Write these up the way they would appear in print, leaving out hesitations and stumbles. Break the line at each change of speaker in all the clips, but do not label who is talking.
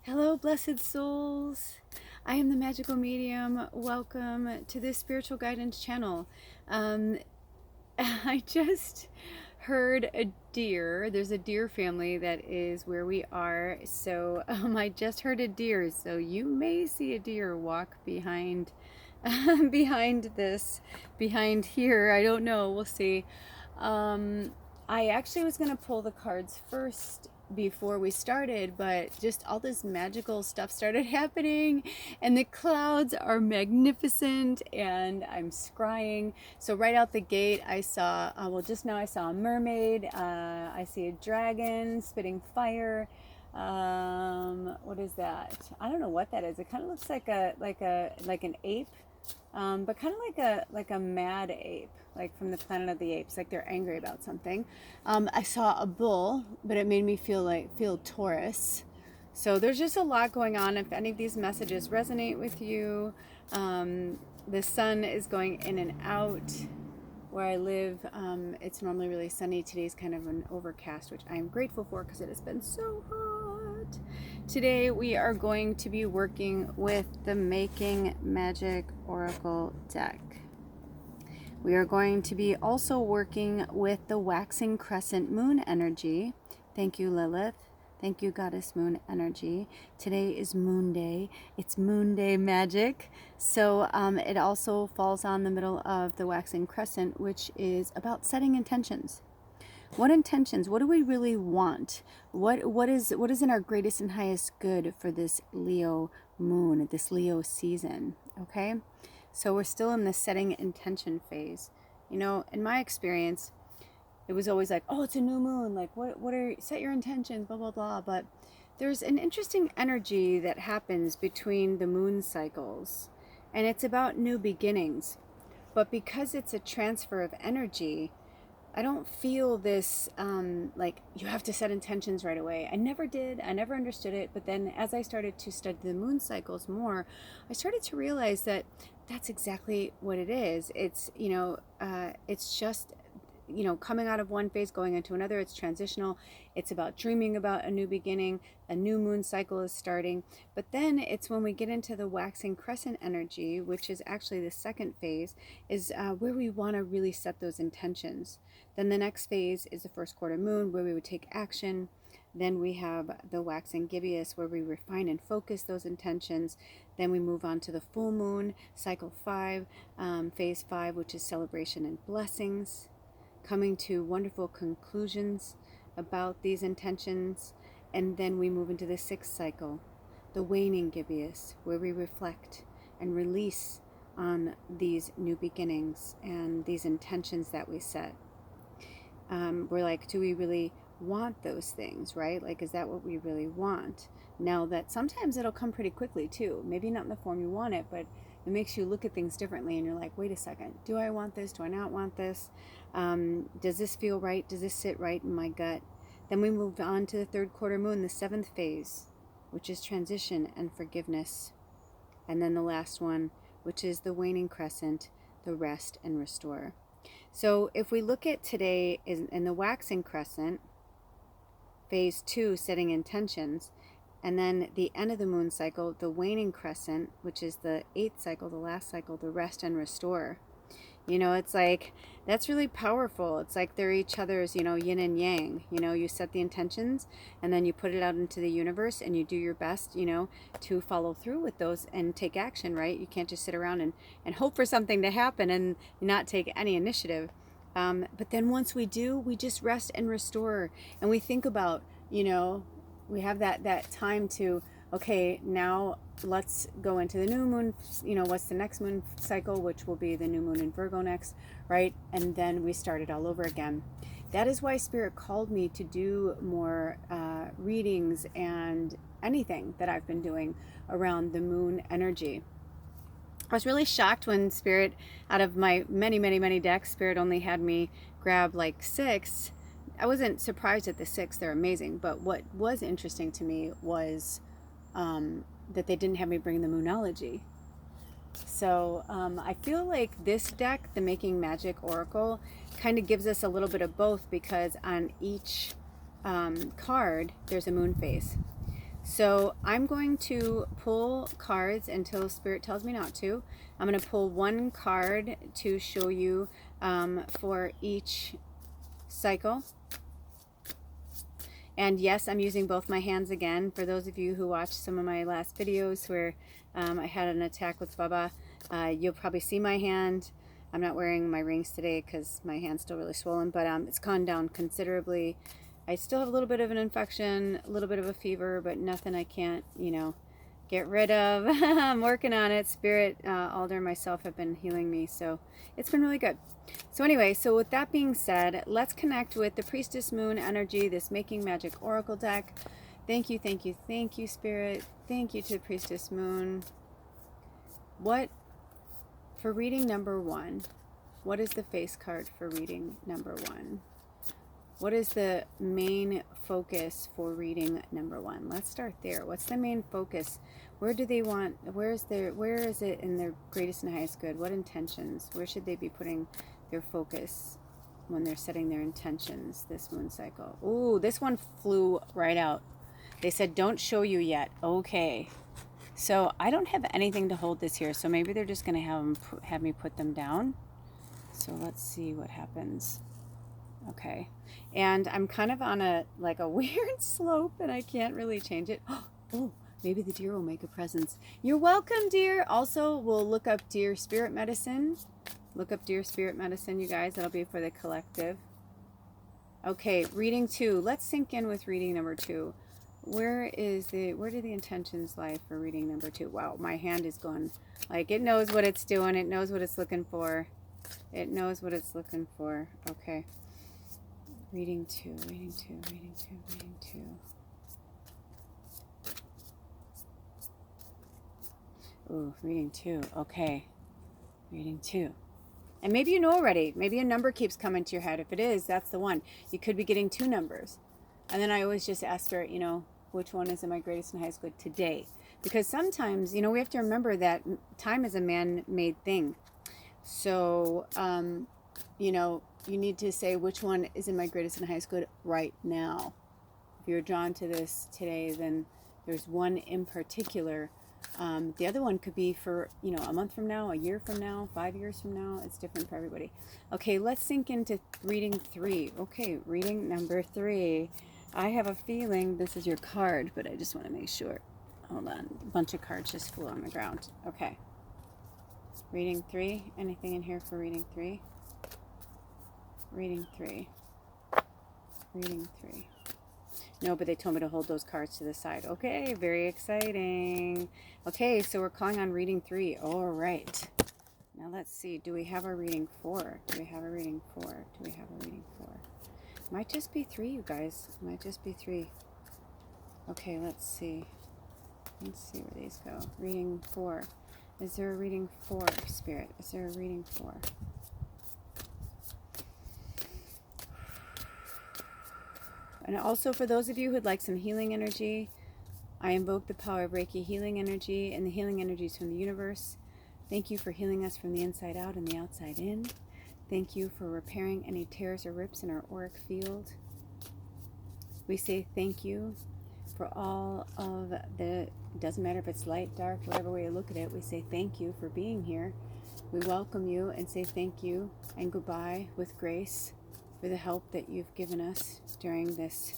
Hello, blessed souls. I am the magical medium. Welcome to this spiritual guidance channel. Um, I just heard a deer. There's a deer family that is where we are. So I just heard a deer. So you may see a deer walk behind, behind here. I don't know. We'll see. I actually was gonna pull the cards first before we started, but just all this magical stuff started happening, and the clouds are magnificent, and I'm scrying. So right out the gate, I saw, well, just now I saw a mermaid. I see a dragon spitting fire. What is that? I don't know what that is. It kind of looks like an ape, but kind of like a mad ape, like from the Planet of the Apes, like they're angry about something. I saw a bull, but it made me feel Taurus. So there's just a lot going on. If any of these messages resonate with you, the sun is going in and out. Where I live, it's normally really sunny. Today's kind of an overcast, which I am grateful for because it has been so hot. Today we are going to be working with the Making Magic Oracle deck. We are going to be also working with the Waxing Crescent Moon energy. Thank you, Lilith. Thank you, Goddess Moon energy. Today is Moon Day. It's Moonday Magic. So it also falls on the middle of the Waxing Crescent, which is about setting intentions. What intentions? What do we really want? What is in our greatest and highest good for this Leo moon, this Leo season? Okay? So we're still in the setting intention phase. You know, in my experience, it was always like, oh, it's a new moon. Like, what are, set your intentions, blah, blah, blah. But there's an interesting energy that happens between the moon cycles, and it's about new beginnings. But because it's a transfer of energy, I don't feel this like you have to set intentions right away. I never did. I never understood it. But then as I started to study the moon cycles more, I started to realize that that's exactly what it is. It's, it's just, coming out of one phase, going into another. It's transitional. It's about dreaming about a new beginning. A new moon cycle is starting. But then it's when we get into the waxing crescent energy, which is actually the second phase, is where we want to really set those intentions. Then the next phase is the first quarter moon, where we would take action. Then we have the waxing gibbous, where we refine and focus those intentions. Then we move on to the full moon, cycle 5, phase 5, which is celebration and blessings, coming to wonderful conclusions about these intentions. And then we move into the 6th cycle, the waning gibbous, where we reflect and release on these new beginnings and these intentions that we set. We're like, do we really want those things, right? Like, is that what we really want? Now that sometimes it'll come pretty quickly too, maybe not in the form you want it, but it makes you look at things differently, and you're like, wait a second, do I want this? Do I not want this? Does this feel right? Does this sit right in my gut? Then we move on to the 3rd quarter moon, the 7th phase, which is transition and forgiveness. And then the last one, which is the waning crescent, the rest and restore. So if we look at today in the waxing crescent, phase 2, setting intentions, and then the end of the moon cycle, the waning crescent, which is the 8th cycle, the last cycle, the rest and restore. It's like, that's really powerful. It's like they're each other's, yin and yang. You set the intentions, and then you put it out into the universe, and you do your best, to follow through with those and take action, right? You can't just sit around and hope for something to happen and not take any initiative. But then once we do, we just rest and restore. And we think about, we have that time to, okay, now let's go into the new moon, what's the next moon cycle, which will be the new moon in Virgo next, right? And then we start it all over again. That is why Spirit called me to do more readings and anything that I've been doing around the moon energy. I was really shocked when Spirit, out of my many decks, Spirit only had me grab like 6. I wasn't surprised at the 6, they're amazing, but what was interesting to me was that they didn't have me bring the Moonology. So I feel like this deck, the Making Magic Oracle, kind of gives us a little bit of both, because on each card there's a moon phase. So I'm going to pull cards until Spirit tells me not to. I'm going to pull one card to show you for each cycle. And yes, I'm using both my hands again. For those of you who watched some of my last videos where I had an attack with Baba, you'll probably see my hand. I'm not wearing my rings today because my hand's still really swollen, but it's gone down considerably. I still have a little bit of an infection, a little bit of a fever, but nothing I can't, you know, get rid of. I'm working on it. Spirit, Alder, and myself have been healing me, so it's been really good. So anyway, so with that being said, let's connect with the Priestess Moon energy, this Making Magic Oracle deck. Thank you, thank you, thank you, Spirit. Thank you to the Priestess Moon. What, for reading number 1, what is the face card for reading number 1? What is the main focus for reading number 1? Let's start there. What's the main focus? Where do they want, where is it in their greatest and highest good? What intentions? Where should they be putting their focus when they're setting their intentions this moon cycle? Ooh, this one flew right out. They said, don't show you yet. Okay. So I don't have anything to hold this here, so maybe they're just going to have me put them down. So let's see what happens. Okay. And I'm kind of on a weird slope and I can't really change it. Oh, maybe the deer will make a presence. You're welcome, deer. Also, we'll look up deer spirit medicine. Look up deer spirit medicine, you guys. That'll be for the collective. Okay, reading 2. Let's sink in with reading number 2. Where do the intentions lie for reading number 2? Wow, my hand is going, like, it knows what it's doing. It knows what it's looking for. It knows what it's looking for. Okay. Reading 2, reading 2, reading 2, reading 2. Ooh, reading 2. Okay. Reading 2. And maybe you know already. Maybe a number keeps coming to your head. If it is, that's the one. You could be getting 2 numbers. And then I always just ask Spirit, you know, which one is in my greatest and highest good today? Because sometimes, you know, we have to remember that time is a man-made thing. So, you know, you need to say which one is in my greatest and highest good right now. If you're drawn to this today, then there's one in particular. The other one could be for, you know, a month from now, a year from now, 5 years from now. It's different for everybody. Okay, let's sink into reading 3. Okay, reading number 3. I have a feeling this is your card, but I just want to make sure. Hold on. A bunch of cards just flew on the ground. Okay. Reading 3. Anything in here for reading 3? Reading 3. Reading 3. No, but they told me to hold those cards to the side. Okay, very exciting. Okay, so we're calling on reading 3. All right. Now let's see. Do we have a reading 4? Do we have a reading 4? Do we have a reading 4? Might just be 3, you guys. Might just be 3. Okay, let's see. Let's see where these go. Reading 4. Is there a reading 4, Spirit? Is there a reading 4? And also for those of you who'd like some healing energy, I invoke the power of Reiki healing energy and the healing energies from the universe. Thank you for healing us from the inside out and the outside in. Thank you for repairing any tears or rips in our auric field. We say thank you for all of the, it doesn't matter if it's light, dark, whatever way you look at it, we say thank you for being here. We welcome you and say thank you and goodbye with grace for the help that you've given us during this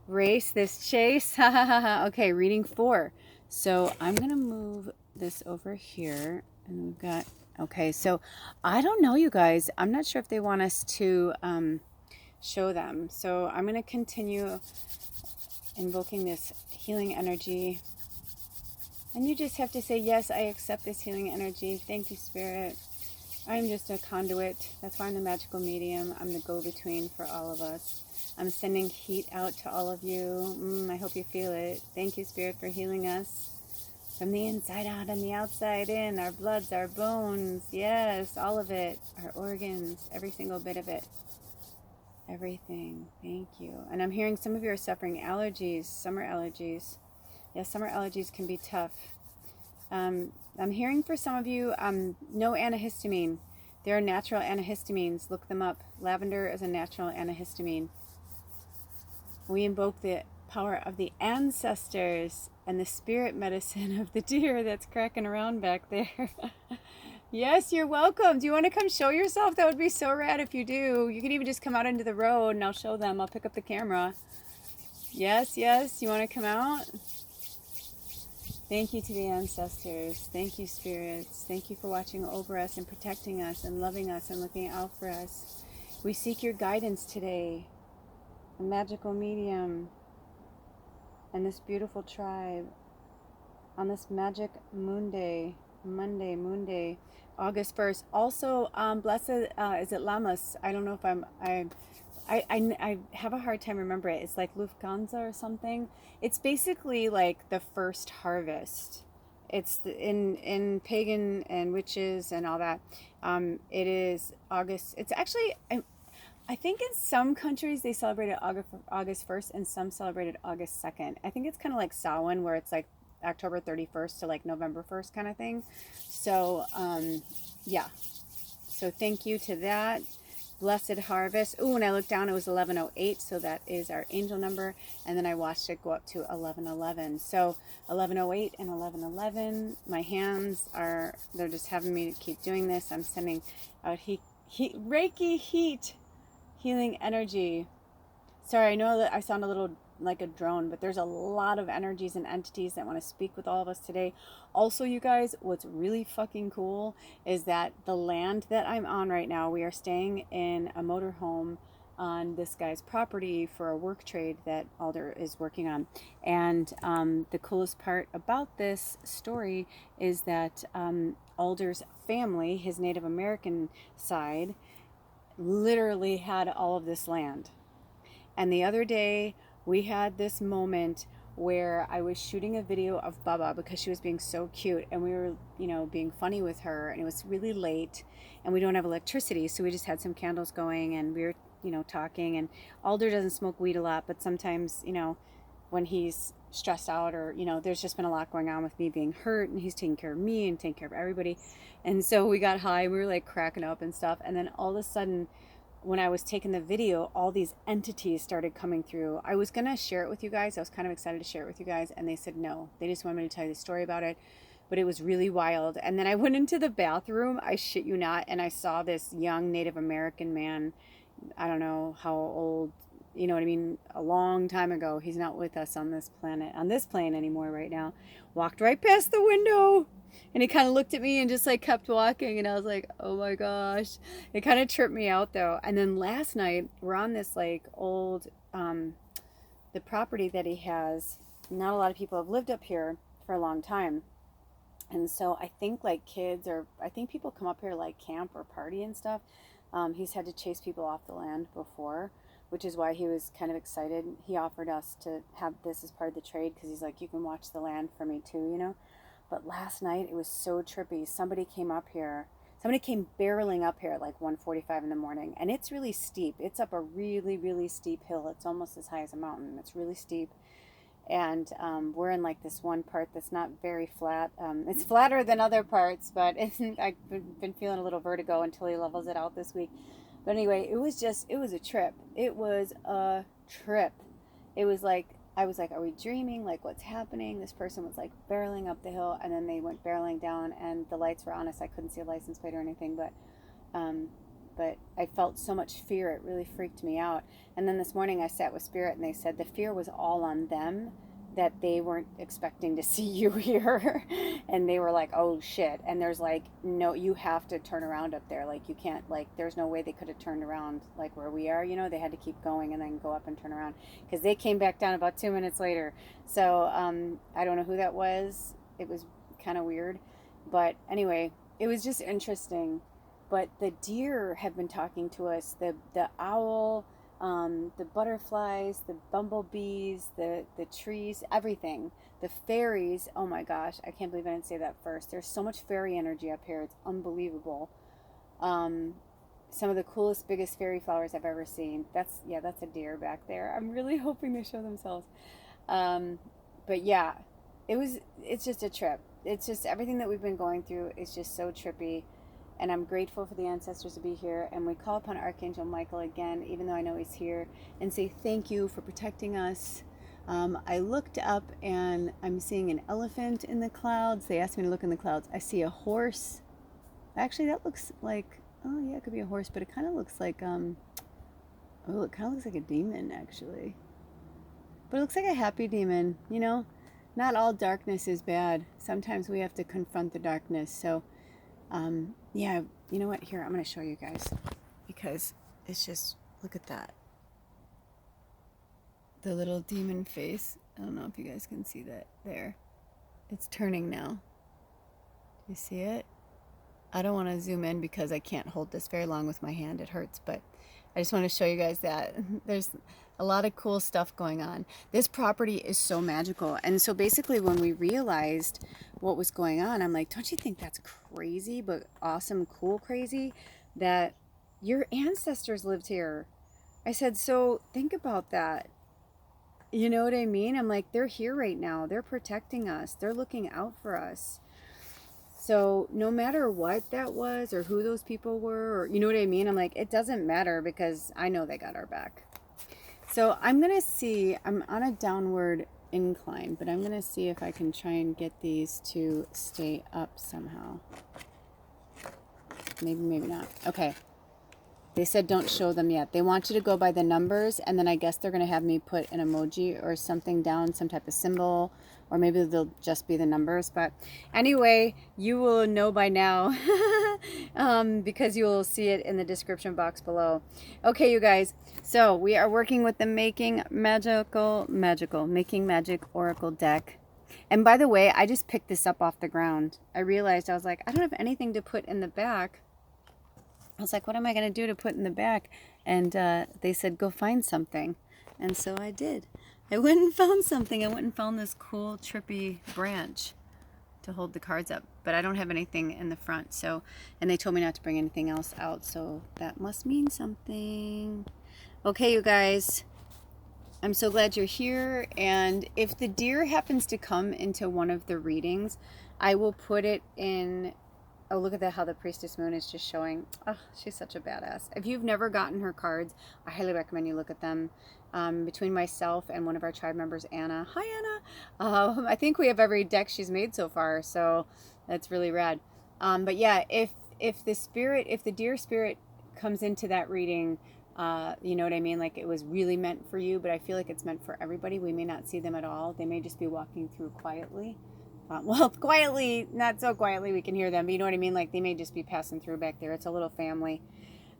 race, this chase. Okay, reading 4. So I'm going to move this over here. And we've got, okay, so I don't know, you guys. I'm not sure if they want us to show them. So I'm going to continue invoking this healing energy. And you just have to say, yes, I accept this healing energy. Thank you, Spirit. I'm just a conduit. That's why I'm the magical medium. I'm the go-between for all of us. I'm sending heat out to all of you. I hope you feel it. Thank you, Spirit, for healing us from the inside out and the outside in. Our bloods, our bones. Yes, all of it. Our organs, every single bit of it. Everything. Thank you. And I'm hearing some of you are suffering allergies, summer allergies. Yes, summer allergies can be tough. I'm hearing for some of you, no antihistamine. There are natural antihistamines. Look them up. Lavender is a natural antihistamine. We invoke the power of the ancestors and the spirit medicine of the deer that's cracking around back there. Yes, you're welcome. Do you want to come show yourself? That would be so rad if you do. You can even just come out into the road and I'll show them. I'll pick up the camera. Yes, yes. You want to come out? Thank you to the ancestors. Thank you, spirits. Thank you for watching over us and protecting us and loving us and looking out for us. We seek your guidance today. A magical medium and this beautiful tribe on this magic moon day, Monday, August 1st. Also, blessed, is it Lammas? I don't know if I have a hard time remembering it. It's like Lufthansa or something. It's basically like the first harvest. It's in pagan and witches and all that. It is August. It's actually, I think in some countries they celebrated August 1st and some celebrated August 2nd. I think it's kind of like Samhain where it's like October 31st to like November 1st kind of thing. So, yeah. So thank you to that. Blessed harvest. Ooh, and I looked down, it was 1108, so that is our angel number. And then I watched it go up to 1111. So 1108 and 1111, my hands are, they're just having me to keep doing this. I'm sending out Reiki heat, healing energy. Sorry, I know that I sound a little like a drone, but there's a lot of energies and entities that want to speak with all of us today. Also, you guys, what's really fucking cool is that the land that I'm on right now, we are staying in a motorhome on this guy's property for a work trade that Alder is working on. And the coolest part about this story is that Alder's family, his Native American side, literally had all of this land. And the other day, we had this moment where I was shooting a video of Bubba because she was being so cute and we were, you know, being funny with her, and it was really late and we don't have electricity, so we just had some candles going and we were, you know, talking. And Alder doesn't smoke weed a lot, but sometimes, you know, when he's stressed out or, you know, there's just been a lot going on with me being hurt and he's taking care of me and taking care of everybody. And so we got high, we were like cracking up and stuff, and then all of a sudden when I was taking the video, all these entities started coming through. I was going to share it with you guys. I was kind of excited to share it with you guys. And they said no. They just wanted me to tell you the story about it. But it was really wild. And then I went into the bathroom, I shit you not, and I saw this young Native American man. I don't know how old, you know what I mean? A long time ago. He's not with us on this planet, on this plane anymore right now. Walked right past the window. And he kind of looked at me and just like kept walking, and I was like, oh my gosh. It kind of tripped me out though. And then last night we're on this like old the property that he has. Not a lot of people have lived up here for a long time, and so I think like kids, or I think people come up here like camp or party and stuff. He's had to chase people off the land before, which is why he was kind of excited. He offered us to have this as part of the trade because he's like, you can watch the land for me too, you know. But last night, it was so trippy. Somebody came up here. Somebody came barreling up here at like 1:45 in the morning. And it's really steep. It's up a really, really steep hill. It's almost as high as a mountain. It's really steep. And we're in like this one part that's not very flat. It's flatter than other parts, but I've been feeling a little vertigo until he levels it out this week. But anyway, it was a trip. It was a trip. It was like, I was like, are we dreaming? Like, what's happening? This person was like barreling up the hill, and then they went barreling down, and the lights were on us. I couldn't see a license plate or anything, but I felt so much fear. It really freaked me out. And then this morning I sat with Spirit, and they said the fear was all on them, that they weren't expecting to see you here. And they were like, oh shit. And there's like, no, you have to turn around up there. Like, you can't, like, there's no way they could have turned around like where we are, you know. They had to keep going and then go up and turn around because they came back down about 2 minutes later. So I don't know who that was. It was kind of weird, but anyway, it was just interesting. But the deer have been talking to us, the owl, the butterflies, the bumblebees, the trees, everything. The fairies, oh my gosh, I can't believe I didn't say that first. There's so much fairy energy up here. It's unbelievable. Some of the coolest, biggest fairy flowers I've ever seen. That's a deer back there. I'm really hoping they show themselves. But yeah, it's just a trip. It's just everything that we've been going through is just so trippy. And I'm grateful for the ancestors to be here. And we call upon Archangel Michael again, even though I know he's here, and say thank you for protecting us. I looked up and I'm seeing an elephant in the clouds. They asked me to look in the clouds. I see a horse. Actually, that looks like, oh yeah, it could be a horse, but it kind of looks like, oh, it kind of looks like a demon actually. But it looks like a happy demon, you know? Not all darkness is bad. Sometimes we have to confront the darkness. So, yeah, you know what? Here, I'm going to show you guys because it's just, look at that. The little demon face. I don't know if you guys can see that there. It's turning now. Do you see it? I don't want to zoom in because I can't hold this very long with my hand. It hurts, but I just want to show you guys that there's a lot of cool stuff going on. This property is so magical. And so basically when we realized what was going on, I'm like, don't you think that's crazy, but awesome, cool, crazy that your ancestors lived here? I said, so think about that. You know what I mean? I'm like, they're here right now. They're protecting us. They're looking out for us. So no matter what that was or who those people were, or you know what I mean? I'm like, it doesn't matter because I know they got our back. So I'm going to see, I'm on a downward incline, but I'm going to see if I can try and get these to stay up somehow. Maybe, maybe not. Okay. They said don't show them yet. They want you to go by the numbers, and then I guess they're going to have me put an emoji or something down, some type of symbol, or maybe they'll just be the numbers. But anyway, you will know by now because you will see it in the description box below. Okay, you guys. So we are working with the Making Magic Oracle deck. And by the way, I just picked this up off the ground. I realized, I was like, I don't have anything to put in the back. I was like, what am I going to do to put in the back? And they said, go find something. And so I did. I went and found something. I went and found this cool, trippy branch to hold the cards up. But I don't have anything in the front. So, and they told me not to bring anything else out. So that must mean something. Okay, you guys. I'm so glad you're here. And if the deer happens to come into one of the readings, I will put it in... Oh, look at that, how the Priestess Moon is just showing. Oh, she's such a badass. If you've never gotten her cards, I highly recommend you look at them. Between myself and one of our tribe members, Anna. Hi, Anna. I think we have every deck she's made so far, so that's really rad. But yeah, if the deer spirit comes into that reading, you know what I mean? Like it was really meant for you, but I feel like it's meant for everybody. We may not see them at all. They may just be walking through quietly. Well, quietly, not so quietly we can hear them, but you know what I mean? Like they may just be passing through back there. It's a little family.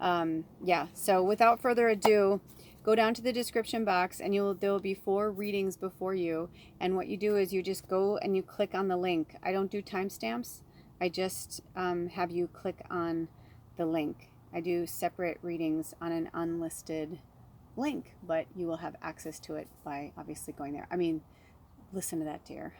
Yeah, so without further ado, go down to the description box and there will be 4 readings before you. And what you do is you just go and you click on the link. I don't do timestamps. I just have you click on the link. I do separate readings on an unlisted link, but you will have access to it by obviously going there. I mean, listen to that deer.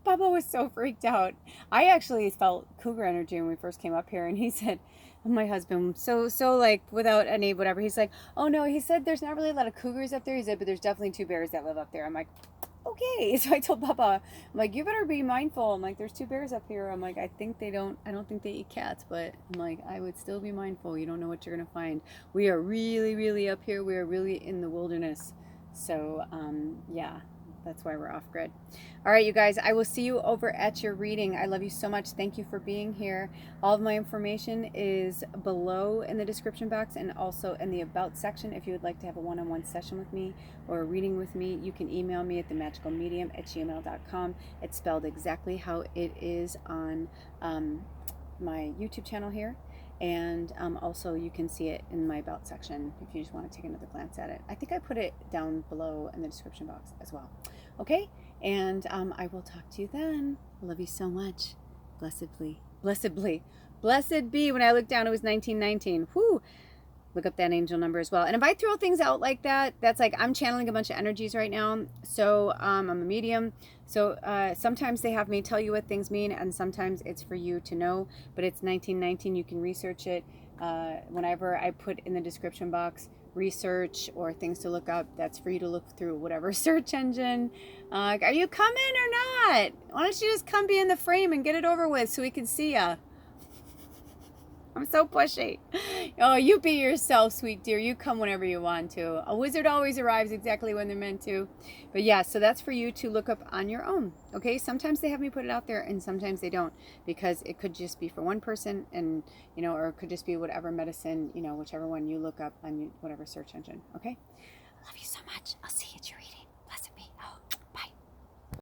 Bubba was so freaked out. I actually felt cougar energy when we first came up here, and he said, my husband, so like without any whatever, he's like, oh no, he said there's not really a lot of cougars up there. He said, but there's definitely 2 bears that live up there. I'm like, okay. So I told Bubba, I'm like, you better be mindful. I'm like, there's 2 bears up here. I'm like, I don't think they eat cats, but I'm like, I would still be mindful. You don't know what you're gonna find. We are really, really up here. We are really in the wilderness. So yeah. That's why we're off grid. All right, you guys, I will see you over at your reading. I love you so much. Thank you for being here. All of my information is below in the description box and also in the about section. If you would like to have a one-on-one session with me or a reading with me, you can email me at themagicalmedium@gmail.com. It's spelled exactly how it is on my YouTube channel here. And also you can see it in my about section if you just want to take another glance at it. I think I put it down below in the description box as well. Okay, and I will talk to you then. I love you so much. Blessedly. Blessed be. When I looked down, it was 1919. Whoo! Look up that angel number as well. And if I throw things out like that, that's like I'm channeling a bunch of energies right now. So I'm a medium. So sometimes they have me tell you what things mean, and sometimes it's for you to know. But it's 1919. You can research it. Whenever I put in the description box research or things to look up, that's for you to look through whatever search engine. Are you coming or not? Why don't you just come be in the frame and get it over with so we can see ya? I'm so pushy. Oh, you be yourself, sweet dear. You come whenever you want to. A wizard always arrives exactly when they're meant to. But yeah, so that's for you to look up on your own. Okay, sometimes they have me put it out there and sometimes they don't, because it could just be for one person, and or it could just be whatever medicine, whichever one you look up on whatever search engine. Okay, I love you so much. I'll see you at your reading. Blessed be. Oh, bye.